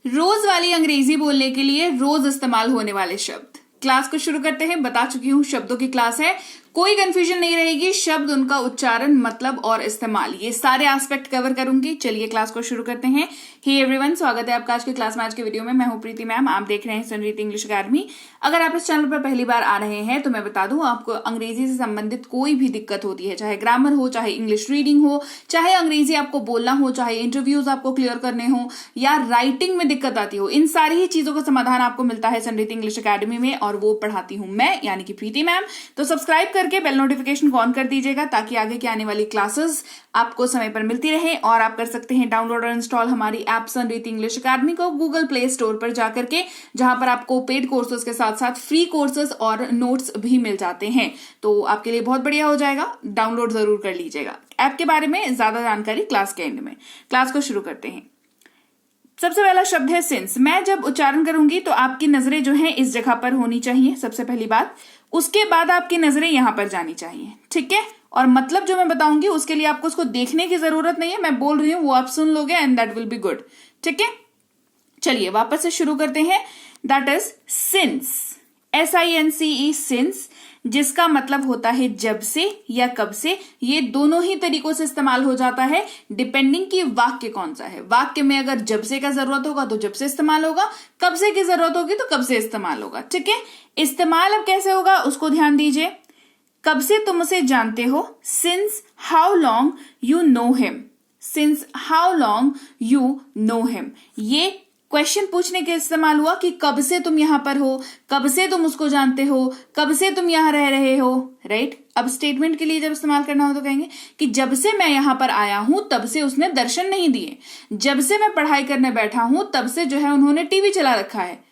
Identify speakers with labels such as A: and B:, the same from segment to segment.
A: रोज वाली अंग्रेजी बोलने के लिए रोज इस्तेमाल होने वाले शब्द। क्लास को शुरू करते हैं। बता चुकी हूं शब्दों की क्लास है, कोई कंफ्यूजन नहीं रहेगी। शब्द, उनका उच्चारण, मतलब और इस्तेमाल, ये सारे एस्पेक्ट कवर करूंगी। चलिए क्लास को शुरू करते हैं। हे एवरीवन, स्वागत है आपका आज के क्लास में। आज के वीडियो में मैं हूं प्रीति मैम, आप देख रहे हैं सनरीति इंग्लिश अकेडमी। अगर आप इस चैनल पर पहली बार आ रहे हैं तो मैं बता दूं, आपको अंग्रेजी से संबंधित कोई भी दिक्कत होती है, चाहे ग्रामर हो, चाहे इंग्लिश रीडिंग हो, चाहे अंग्रेजी आपको बोलना हो, चाहे इंटरव्यूज आपको क्लियर करने हो, या राइटिंग में दिक्कत आती हो, इन सारी ही चीजों का समाधान आपको मिलता है सनरीति इंग्लिश अकेडमी में, और वो पढ़ाती हूं मैं, यानी कि प्रीति मैम। तो सब्सक्राइब करके बेल नोटिफिकेशन ऑन कर दीजिएगा ताकि आगे की आने वाली क्लासेस आपको समय पर मिलती रहे। और आप कर सकते हैं डाउनलोड और इंस्टॉल हमारी ऐप सनरीति इंग्लिश अकेडमी को गूगल प्ले स्टोर पर जाकर के, जहां पर आपको पेड कोर्सेज के साथ साथ फ्री कोर्सेज और नोट्स भी मिल जाते हैं। तो आपके लिए बहुत बढ़िया हो जाएगा, डाउनलोड जरूर कर लीजिएगा। ऐप के बारे में ज्यादा जानकारी क्लास के एंड में। क्लास को शुरू करते हैं। सबसे पहला शब्द है सिंस। मैं जब उच्चारण करूंगी तो आपकी नजरें जो हैं इस जगह पर होनी चाहिए, सबसे पहली बात। उसके बाद आपकी नजरें यहां पर जानी चाहिए, ठीक है। और मतलब जो मैं बताऊंगी उसके लिए आपको उसको देखने की जरूरत नहीं है, मैं बोल रही हूं वो आप सुन लोगे and that will be good, ठीक है। चलिए वापस से शुरू करते हैं। That is since, SINCE, since, जिसका मतलब होता है जब से या कब से। ये दोनों ही तरीकों से इस्तेमाल हो जाता है, डिपेंडिंग कि वाक्य कौन सा है। वाक्य में अगर जब से का जरूरत होगा तो जब से इस्तेमाल होगा, कब से की जरूरत होगी तो कब से इस्तेमाल होगा, ठीक है। इस्तेमाल अब कैसे होगा उसको ध्यान दीजिए। कब से तुम उसे जानते हो, since how long you know him, since how long you know him. ये क्वेश्चन पूछने के इस्तेमाल हुआ कि कब से तुम यहां पर हो, कब से तुम उसको जानते हो, कब से तुम यहां रह रहे हो, राइट। अब स्टेटमेंट के लिए जब इस्तेमाल करना हो तो कहेंगे कि जब से मैं यहां पर आया हूं तब से उसने दर्शन नहीं दिए, जब से मैं पढ़ाई करने बैठा हूं तब से जो है उन्होंने टीवी चला रखा है।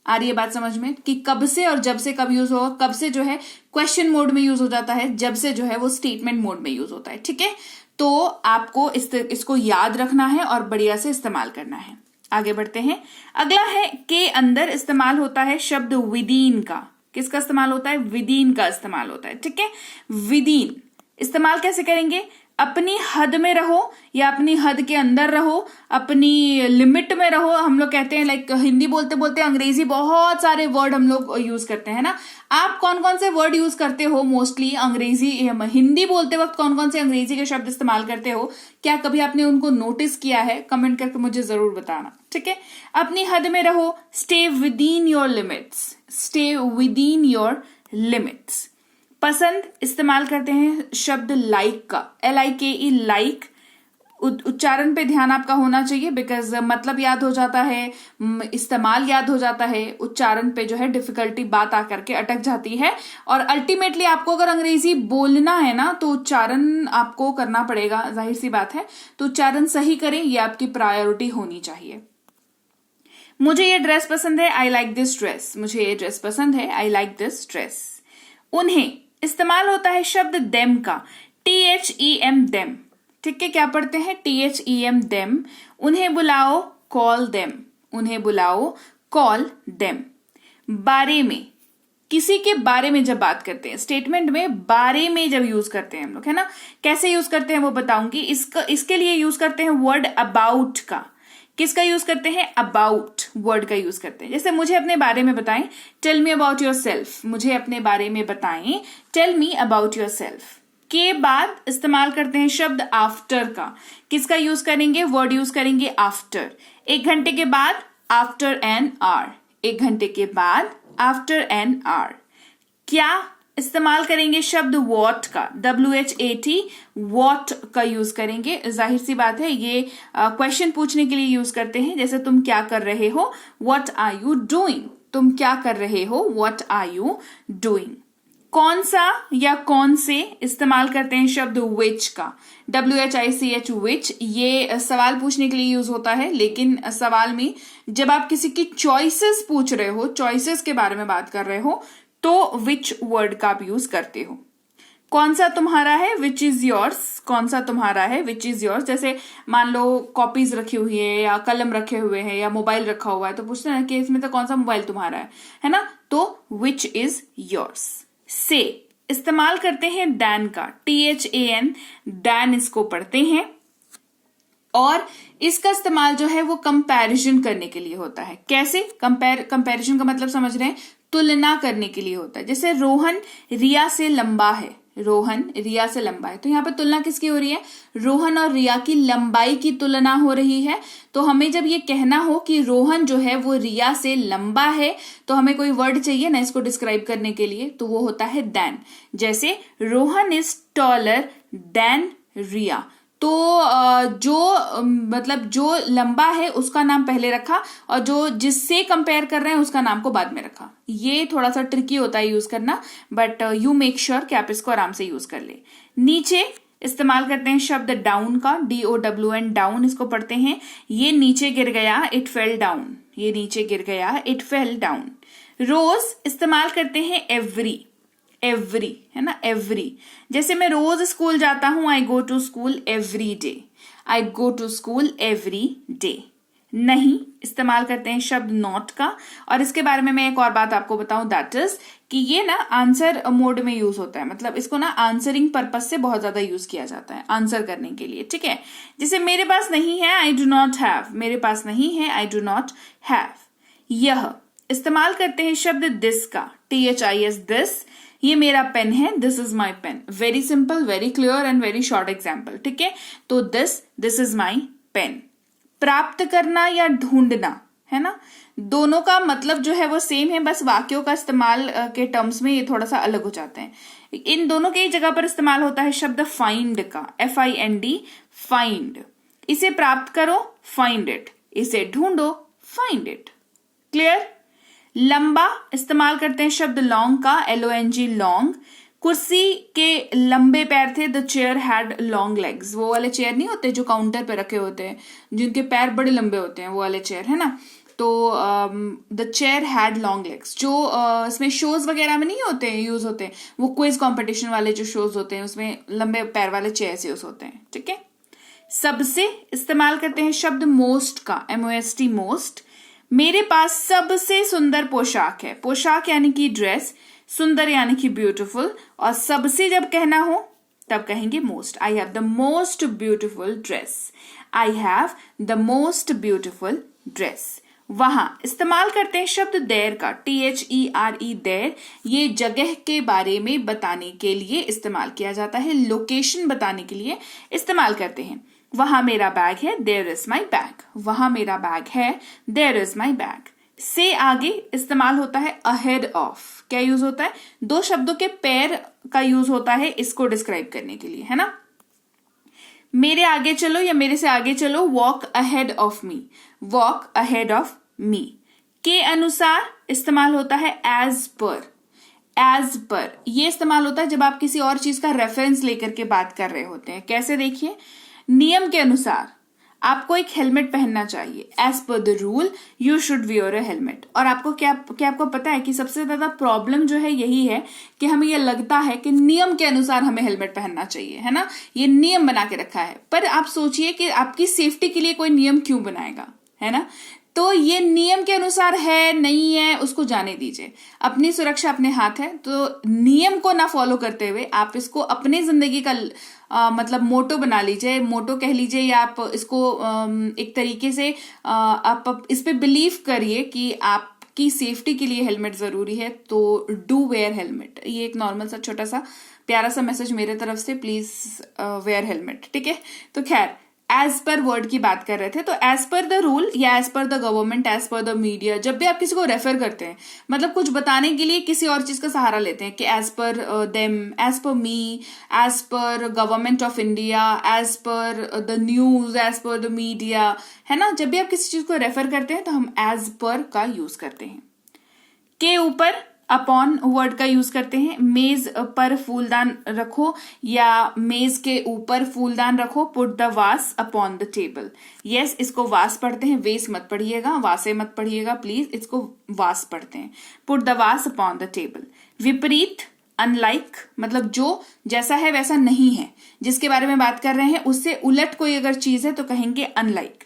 A: आ रही है बात समझ में कि कब से और जब से कब यूज होगा। कब से जो है क्वेश्चन मोड में यूज हो जाता है, जब से जो है वो स्टेटमेंट मोड में यूज होता है, ठीक है। तो आपको इसको याद रखना है और बढ़िया से इस्तेमाल करना है। आगे बढ़ते हैं। अगला है के अंदर इस्तेमाल होता है शब्द विदिन का। किसका इस्तेमाल होता है? विदिन का इस्तेमाल होता है, ठीक है। विदिन इस्तेमाल कैसे करेंगे? अपनी हद में रहो या अपनी हद के अंदर रहो, अपनी लिमिट में रहो। हम लोग कहते हैं, लाइक हिंदी बोलते बोलते अंग्रेजी बहुत सारे वर्ड हम लोग यूज करते हैं ना। आप कौन कौन से वर्ड यूज करते हो मोस्टली अंग्रेजी, हिंदी बोलते वक्त कौन कौन से अंग्रेजी के शब्द इस्तेमाल करते हो? क्या कभी आपने उनको नोटिस किया है? कमेंट करके मुझे जरूर बताना, ठीक है। अपनी हद में रहो, stay within your limits, stay within your limits. पसंद इस्तेमाल करते हैं शब्द लाइक का, LIKE, लाइक। उच्चारण पे ध्यान आपका होना चाहिए, बिकॉज मतलब याद हो जाता है, इस्तेमाल याद हो जाता है, उच्चारण पे जो है डिफिकल्टी बात आकर के अटक जाती है। और अल्टीमेटली आपको अगर अंग्रेजी बोलना है ना तो उच्चारण आपको करना पड़ेगा, जाहिर सी बात है। तो उच्चारण सही करें, ये आपकी प्रायोरिटी होनी चाहिए। मुझे ये ड्रेस पसंद है, आई लाइक दिस ड्रेस। मुझे ये ड्रेस पसंद है, आई लाइक दिस ड्रेस। उन्हें इस्तेमाल होता है शब्द देम का, THEM, देम, ठीक है। क्या पढ़ते हैं? THEM, them. उन्हें बुलाओ, कॉल देम, उन्हें बुलाओ, कॉल देम। बारे में, किसी के बारे में जब बात करते हैं, स्टेटमेंट में बारे में जब यूज करते हैं हम लोग, है ना। कैसे यूज करते हैं वो बताऊंगी। इसके लिए यूज करते हैं वर्ड अबाउट का। किसका यूज करते हैं? अबाउट वर्ड का यूज करते हैं। जैसे मुझे अपने बारे में बताएं, tell me about yourself. मुझे अपने बारे में बताएं, tell me about yourself. के बाद इस्तेमाल करते हैं शब्द आफ्टर का। किसका यूज करेंगे? वर्ड यूज करेंगे आफ्टर। 1 घंटे के बाद, आफ्टर एन आवर। 1 घंटे के बाद, आफ्टर एन आवर। क्या इस्तेमाल करेंगे? शब्द वॉट का, WHAT, वॉट का यूज करेंगे। जाहिर सी बात है, ये क्वेश्चन पूछने के लिए यूज करते हैं। जैसे तुम क्या कर रहे हो, व्हाट आर यू डूइंग। तुम क्या कर रहे हो, व्हाट आर यू डूइंग। कौन सा या कौन से इस्तेमाल करते हैं शब्द which का, WHICH, which। ये सवाल पूछने के लिए यूज होता है, लेकिन सवाल में जब आप किसी की चॉइसेस पूछ रहे हो, चॉइसेस के बारे में बात कर रहे हो, तो विच वर्ड का आप यूज करते हो। कौन सा तुम्हारा है, विच इज योर्स। कौन सा तुम्हारा है, विच इज योर्स। जैसे मान लो कॉपीज रखी हुई है या कलम रखे हुए हैं या मोबाइल रखा हुआ है, तो पूछते हैं कि इसमें तो कौन सा मोबाइल तुम्हारा है ना। तो विच इज योर्स। से इस्तेमाल करते हैं दैन का, THAN, दैन इसको पढ़ते हैं। और इसका इस्तेमाल जो है वो कंपैरिजन करने के लिए होता है। कैसे? कंपैरिजन का मतलब समझ रहे हैं, तुलना करने के लिए होता है। जैसे रोहन रिया से लंबा है, रोहन रिया से लंबा है, तो यहाँ पर तुलना किसकी हो रही है? रोहन और रिया की लंबाई की तुलना हो रही है। तो हमें जब ये कहना हो कि रोहन जो है वो रिया से लंबा है, तो हमें कोई वर्ड चाहिए ना इसको डिस्क्राइब करने के लिए, तो वो होता है देन। जैसे रोहन इज टॉलर देन रिया, तो मतलब जो लंबा है उसका नाम पहले रखा और जो जिससे कंपेयर कर रहे हैं उसका नाम को बाद में रखा। ये थोड़ा सा ट्रिकी होता है यूज करना, बट यू मेक श्योर कि आप इसको आराम से यूज कर ले। नीचे इस्तेमाल करते हैं शब्द डाउन का, DOWN, डाउन इसको पढ़ते हैं। ये नीचे गिर गया, इट फेल डाउन, ये नीचे गिर गया, इट फेल डाउन। रोज इस्तेमाल करते हैं एवरी, एवरी है ना, एवरी। जैसे मैं रोज स्कूल जाता हूं, I go to school every day, I go to school every day. नहीं इस्तेमाल करते हैं शब्द नॉट का, और इसके बारे में मैं एक और बात आपको बताऊं, दैट इज कि ये ना आंसर मोड में यूज होता है, मतलब इसको ना आंसरिंग पर्पस से बहुत ज्यादा यूज किया जाता है, आंसर करने के लिए, ठीक है। जैसे मेरे पास नहीं है, आई डू नॉट हैव, मेरे पास नहीं है, आई डू नॉट हैव। यह इस्तेमाल करते हैं शब्द दिस का, THIS, दिस, ये मेरा पेन है, this is my pen. Very simple, very clear and very short example, ठीक है। तो दिस इज माई पेन। प्राप्त करना या ढूंढना, है ना, दोनों का मतलब जो है वो सेम है, बस वाक्यों का इस्तेमाल के टर्म्स में ये थोड़ा सा अलग हो जाते हैं। इन दोनों के जगह पर इस्तेमाल होता है शब्द फाइंड का, FIND, फाइंड। इसे प्राप्त करो, फाइंड इट, इसे ढूंढो, फाइंड इट। क्लियर? लंबा इस्तेमाल करते हैं शब्द लॉन्ग का, LONG, लॉन्ग। कुर्सी के लंबे पैर थे, the chair had long legs. वो वाले चेयर नहीं होते जो काउंटर पे रखे होते हैं, जिनके पैर बड़े लंबे होते हैं, वो वाले चेयर, है ना। तो the chair had long legs, जो इसमें शोज वगैरह में नहीं होते हैं, यूज होते हैं, वो क्विज कंपटीशन वाले जो शोज होते हैं उसमें लंबे पैर वाले चेयर्स यूज होते हैं, ठीक है। सबसे इस्तेमाल करते हैं शब्द मोस्ट का, MOST, मोस्ट। मेरे पास सबसे सुंदर पोशाक है, पोशाक यानी कि ड्रेस, सुंदर यानी कि ब्यूटीफुल, और सबसे जब कहना हो तब कहेंगे most. I have the most beautiful dress, I have the most beautiful dress. वहां इस्तेमाल करते हैं शब्द देयर का, THERE, देयर। ये जगह के बारे में बताने के लिए इस्तेमाल किया जाता है, लोकेशन बताने के लिए इस्तेमाल करते हैं। वहां मेरा बैग है, देयर इज माई बैग, वहां मेरा बैग है, देयर इज माई बैग। से आगे इस्तेमाल होता है अहेड ऑफ। क्या यूज होता है? दो शब्दों के पेयर का यूज होता है इसको डिस्क्राइब करने के लिए, है ना। मेरे आगे चलो या मेरे से आगे चलो, walk ahead of me, walk ahead of me. के अनुसार इस्तेमाल होता है एज पर, एज पर। ये इस्तेमाल होता है जब आप किसी और चीज का रेफरेंस लेकर के बात कर रहे होते हैं। कैसे? देखिए, नियम के अनुसार आपको एक हेलमेट पहनना चाहिए, as per the rule you should wear a helmet. और आपको क्या आपको पता है कि सबसे ज्यादा प्रॉब्लम जो है यही है कि हमें यह लगता है कि नियम के अनुसार हमें हेलमेट पहनना चाहिए, है ना, ये नियम बना के रखा है। पर आप सोचिए कि आपकी सेफ्टी के लिए कोई नियम क्यों बनाएगा, है ना। तो ये नियम के अनुसार है नहीं है उसको जाने दीजिए, अपनी सुरक्षा अपने हाथ है। तो नियम को ना फॉलो करते हुए आप इसको अपनी जिंदगी का मतलब मोटो बना लीजिए, मोटो कह लीजिए, या आप इसको एक तरीके से आप इस पे बिलीव करिए कि आपकी सेफ्टी के लिए हेलमेट जरूरी है, तो डू वेयर हेलमेट। ये एक नॉर्मल सा छोटा सा प्यारा सा मैसेज मेरे तरफ से, प्लीज वेयर हेलमेट, ठीक है। तो खैर, एज पर वर्ड की बात कर रहे थे, तो एज पर द रूल या as per the government, as per the media, जब भी आप किसी को रेफर करते हैं, मतलब कुछ बताने के लिए किसी और चीज का सहारा लेते हैं कि as per them, as per me, as per government of India, as per the news, as per the media, है ना। जब भी आप किसी चीज को रेफर करते हैं तो हम एज पर का यूज करते हैं। के ऊपर अपॉन वर्ड का यूज करते हैं। मेज पर फूलदान रखो या मेज के ऊपर फूलदान रखो, पुट द वास अपॉन द टेबल। यस, इसको वास पढ़ते हैं, वेस मत पढ़िएगा, वासे मत पढ़िएगा प्लीज, इसको वास पढ़ते हैं। पुट द वास अपॉन द टेबल। विपरीत, अनलाइक, मतलब जो जैसा है वैसा नहीं है, जिसके बारे में बात कर रहे हैं उससे उलट कोई अगर चीज है तो कहेंगे अनलाइक।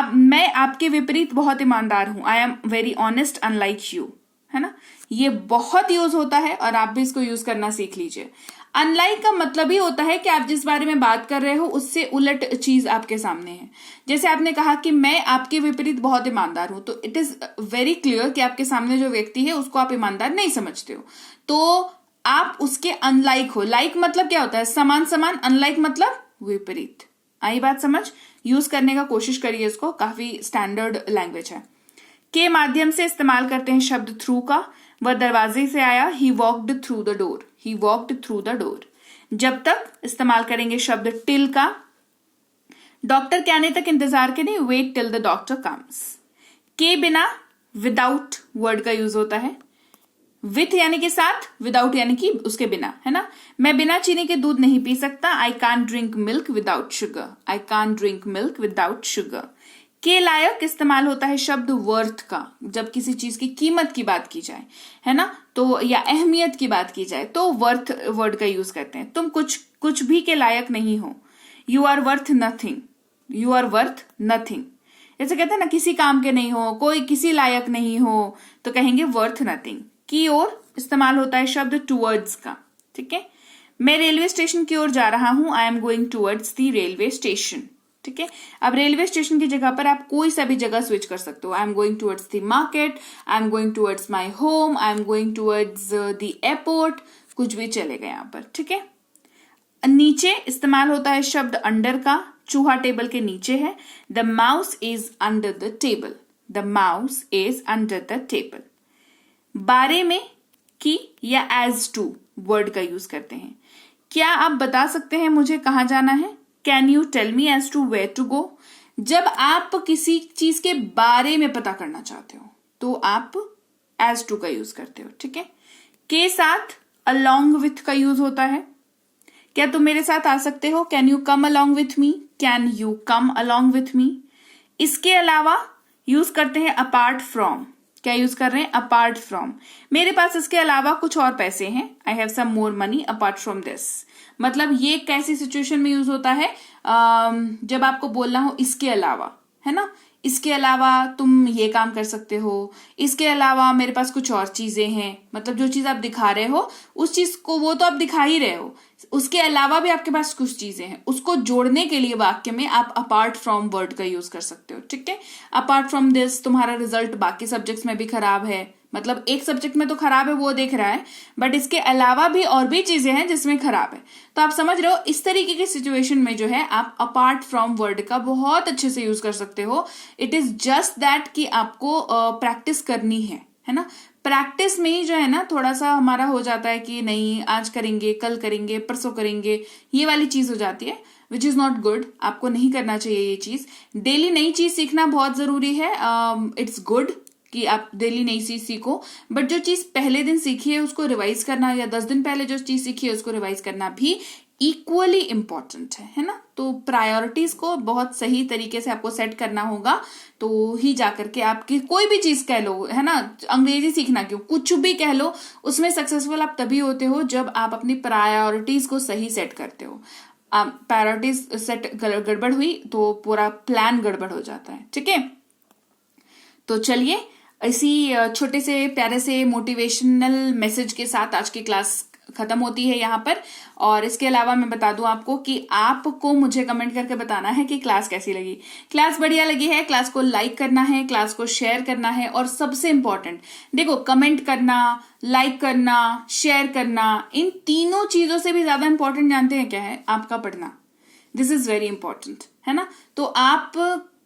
A: मैं आपके विपरीत बहुत ईमानदार हूं, I am very honest unlike you, है ना। ये बहुत यूज होता है और आप भी इसको यूज करना सीख लीजिए। अनलाइक का मतलब ही होता है कि आप जिस बारे में बात कर रहे हो उससे उलट चीज आपके सामने है। जैसे आपने कहा कि मैं आपके विपरीत बहुत ईमानदार हूं, तो इट इज वेरी क्लियर कि आपके सामने जो व्यक्ति है उसको आप ईमानदार नहीं समझते हो, तो आप उसके अनलाइक हो। लाइक मतलब क्या होता है? समान समान। अनलाइक मतलब विपरीत। आई बात समझ? यूज करने का कोशिश करिए इसको, काफी स्टैंडर्ड लैंग्वेज है। के माध्यम से इस्तेमाल करते हैं शब्द थ्रू का। वह दरवाजे से आया, he walked through the door, he walked through the door. जब तक इस्तेमाल करेंगे शब्द टिल का। डॉक्टर के आने तक इंतजार करें, wait till the doctor comes. के बिना विदाउट वर्ड का यूज होता है। विथ यानी के साथ, विदाउट यानी कि उसके बिना, है ना। मैं बिना चीनी के दूध नहीं पी सकता, I can't drink milk without sugar, I can't drink milk without sugar. के लायक इस्तेमाल होता है शब्द वर्थ का, जब किसी चीज की कीमत की बात की जाए, है ना, तो या अहमियत की बात की जाए तो वर्थ वर्ड का यूज करते हैं। तुम कुछ भी के लायक नहीं हो, you are worth nothing, you are worth nothing. जैसे कहते हैं ना, किसी काम के नहीं हो, कोई किसी लायक नहीं हो, तो कहेंगे वर्थ नथिंग। की ओर इस्तेमाल होता है शब्द टूवर्ड्स का, ठीक है। मैं रेलवे स्टेशन की ओर जा रहा हूं, I am going towards the railway station, ठीक है। अब रेलवे स्टेशन की जगह पर आप कोई सा भी जगह स्विच कर सकते हो। I am going towards the market, I am going towards my home, I am going towards the airport, कुछ भी चलेगा यहाँ पर, ठीक है। नीचे इस्तेमाल होता है शब्द अंडर का। चूहा टेबल के नीचे है। The mouse is under the table, the mouse is under the table. बारे में की या एज टू वर्ड का यूज करते हैं। क्या आप बता सकते हैं मुझे कहाँ जाना है? Can you tell me as to where to go. जब आप किसी चीज के बारे में पता करना चाहते हो तो आप एज टू का यूज करते हो, ठीक है। के साथ अलोंग विथ का यूज होता है। क्या तुम मेरे साथ आ सकते हो? Can you come along with me, can you come along with me. इसके अलावा यूज करते हैं अपार्ट फ्रॉम। क्या यूज कर रहे हैं? Apart from. मेरे पास इसके अलावा कुछ और पैसे हैं, I have some more money apart from this. मतलब ये कैसी सिचुएशन में यूज होता है? जब आपको बोलना हो इसके अलावा, है ना, इसके अलावा तुम ये काम कर सकते हो, इसके अलावा मेरे पास कुछ और चीजें हैं। मतलब जो चीज आप दिखा रहे हो उस चीज को, वो तो आप दिखा ही रहे हो, उसके अलावा भी आपके पास कुछ चीजें हैं, उसको जोड़ने के लिए वाक्य में आप अपार्ट फ्रॉम वर्ड का यूज कर सकते हो, ठीक है। अपार्ट फ्रॉम दिस, तुम्हारा रिजल्ट बाकी सब्जेक्ट्स में भी खराब है, मतलब एक सब्जेक्ट में तो खराब है वो देख रहा है, बट इसके अलावा भी और भी चीजें हैं जिसमें खराब है। तो आप समझ रहे हो, इस तरीके की सिचुएशन में जो है आप अपार्ट फ्रॉम वर्ड का बहुत अच्छे से यूज कर सकते हो। इट इज जस्ट दैट कि आपको प्रैक्टिस करनी है ना। प्रैक्टिस में ही जो है ना थोड़ा सा हमारा हो जाता है कि नहीं आज करेंगे, कल करेंगे, परसों करेंगे, ये वाली चीज हो जाती है, विच इज नॉट गुड। आपको नहीं करना चाहिए ये चीज। डेली नई चीज सीखना बहुत जरूरी है। इट्स गुड कि आप डेली नई चीज सीखो, बट जो चीज पहले दिन सीखी है उसको रिवाइज करना, या 10 दिन पहले जो चीज सीखी है उसको रिवाइज करना भी इक्वली इंपॉर्टेंट है ना। तो प्रायोरिटीज को बहुत सही तरीके से आपको सेट करना होगा, तो ही जाकर के आपकी कोई भी चीज कह लो, है ना, अंग्रेजी सीखना क्यों, कुछ भी कह लो, उसमें सक्सेसफुल आप तभी होते हो जब आप अपनी प्रायोरिटीज को सही सेट करते हो। प्रायोरिटीज सेट गड़बड़ हुई तो पूरा प्लान गड़बड़ हो जाता है, ठीक है। तो चलिए इसी छोटे से प्यारे से मोटिवेशनल मैसेज के साथ आज की क्लास खत्म होती है यहाँ पर। और इसके अलावा मैं बता दूं आपको कि आपको मुझे कमेंट करके बताना है कि क्लास कैसी लगी। क्लास बढ़िया लगी है, क्लास को लाइक करना है, क्लास को शेयर करना है, और सबसे इंपॉर्टेंट देखो, कमेंट करना, लाइक करना, शेयर करना, इन तीनों चीजों से भी ज्यादा इंपॉर्टेंट जानते हैं क्या है? आपका पढ़ना। दिस इज वेरी इंपॉर्टेंट, है ना। तो आप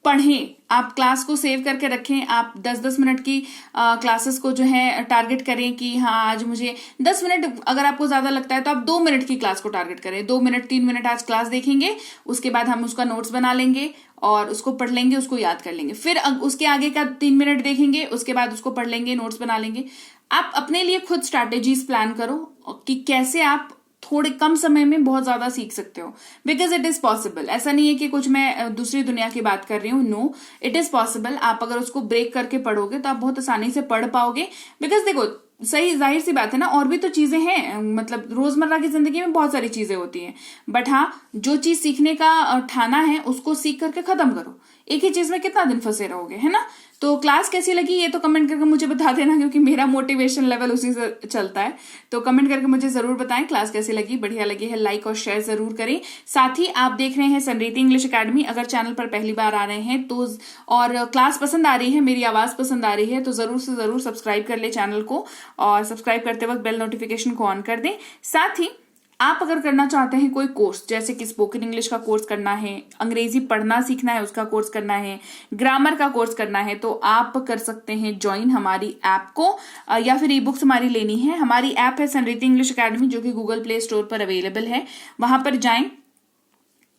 A: पढ़ें, आप क्लास को सेव करके रखें। आप 10-10 मिनट की क्लासेस को जो है टारगेट करें कि हाँ आज मुझे 10 मिनट, अगर आपको ज्यादा लगता है तो आप 2 मिनट की क्लास को टारगेट करें। 2 मिनट 3 मिनट आज क्लास देखेंगे, उसके बाद हम उसका नोट्स बना लेंगे और उसको पढ़ लेंगे, उसको याद कर लेंगे। फिर उसके आगे का 3 मिनट देखेंगे, उसके बाद उसको पढ़ लेंगे, नोट्स बना लेंगे। आप अपने लिए खुद स्ट्रैटेजीज प्लान करो कि कैसे आप थोड़े कम समय में बहुत ज्यादा सीख सकते हो, बिकॉज इट इज पॉसिबल। ऐसा नहीं है कि कुछ मैं दूसरी दुनिया की बात कर रही हूँ, नो, इट इज पॉसिबल। आप अगर उसको ब्रेक करके पढ़ोगे तो आप बहुत आसानी से पढ़ पाओगे। बिकॉज देखो, सही जाहिर सी बात है ना, और भी तो चीजें हैं, मतलब रोजमर्रा की जिंदगी में बहुत सारी चीजें होती हैं, बट हाँ जो चीज सीखने का ठाना है उसको सीख करके खत्म करो। एक ही चीज में कितना दिन फंसे रहोगे, है ना। तो क्लास कैसी लगी ये तो कमेंट करके मुझे बता देना, क्योंकि मेरा मोटिवेशन लेवल उसी से चलता है। तो कमेंट करके मुझे जरूर बताएं क्लास कैसी लगी। बढ़िया लगी है लाइक और शेयर जरूर करें। साथ ही आप देख रहे हैं समृद्धि इंग्लिश एकेडमी। अगर चैनल पर पहली बार आ रहे हैं तो और क्लास पसंद आ रही है, मेरी आवाज पसंद आ रही है, तो जरूर से जरूर सब्सक्राइब कर ले चैनल को, और सब्सक्राइब करते वक्त बेल नोटिफिकेशन को ऑन कर दें। साथ ही आप अगर करना चाहते हैं कोई कोर्स, जैसे कि स्पोकन इंग्लिश का कोर्स करना है, अंग्रेजी पढ़ना सीखना है उसका कोर्स करना है, ग्रामर का कोर्स करना है, तो आप कर सकते हैं ज्वाइन हमारी ऐप को, या फिर ई बुक्स हमारी लेनी है। हमारी ऐप है समृद्धि इंग्लिश एकेडमी, जो कि गूगल प्ले स्टोर पर अवेलेबल है। वहां पर जाएं,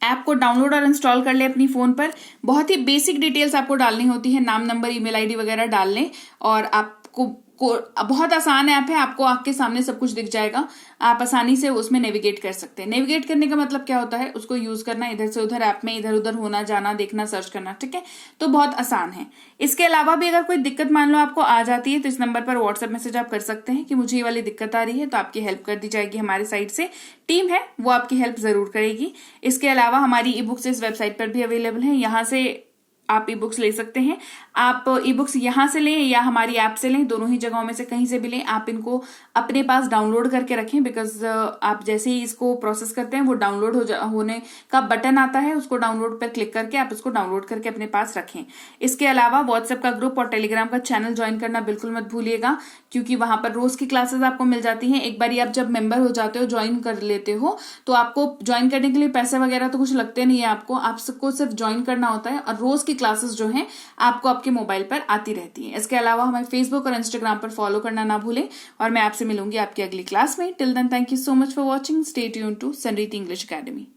A: ऐप को डाउनलोड और इंस्टॉल कर ले अपनी फोन पर। बहुत ही बेसिक डिटेल्स आपको डालनी होती है, नाम, नंबर, ईमेल आईडी वगैरह डाल लें, और आपको बहुत आसान ऐप है। आपको आपके सामने सब कुछ दिख जाएगा, आप आसानी से उसमें नेविगेट कर सकते हैं। नेविगेट करने का मतलब क्या होता है, उसको यूज करना, इधर से उधर ऐप में इधर उधर होना जाना, देखना, सर्च करना, ठीक है। तो बहुत आसान है। इसके अलावा भी अगर कोई दिक्कत मान लो आपको आ जाती है, तो इस नंबर पर व्हाट्सएप मैसेज आप कर सकते हैं कि मुझे ये वाली दिक्कत आ रही है, तो आपकी हेल्प कर दी जाएगी। हमारी साइड से टीम है, वो आपकी हेल्प जरूर करेगी। इसके अलावा हमारी ई बुक्स इस वेबसाइट पर भी अवेलेबल है, यहां से आप ई बुक्स ले सकते हैं। आप ई बुक्स यहां से लें या हमारी ऐप से लें, दोनों ही जगहों में से कहीं से भी लें। आप इनको अपने पास डाउनलोड करके रखें, बिकॉज आप जैसे ही इसको प्रोसेस करते हैं वो डाउनलोड होने का बटन आता है, उसको डाउनलोड पर क्लिक करके आप इसको डाउनलोड करके अपने पास रखें। इसके अलावा व्हाट्सएप का ग्रुप और टेलीग्राम का चैनल ज्वाइन करना बिल्कुल मत भूलिएगा, क्योंकि वहां पर रोज की क्लासेस आपको मिल जाती हैं। एक बार आप जब मेंबर हो जाते हो, ज्वाइन कर लेते हो, तो आपको ज्वाइन करने के लिए पैसे वगैरह तो कुछ लगते नहीं है आपको सिर्फ ज्वाइन करना होता है, और रोज की क्लासेस जो हैं आपको आपके मोबाइल पर आती रहती हैं। इसके अलावा हमें फेसबुक और इंस्टाग्राम पर फॉलो करना ना भूलें, और मैं आपसे मिलूंगी आपकी अगली क्लास में। Till then, thank you so much for watching. Stay tuned to Samriddhi English academy.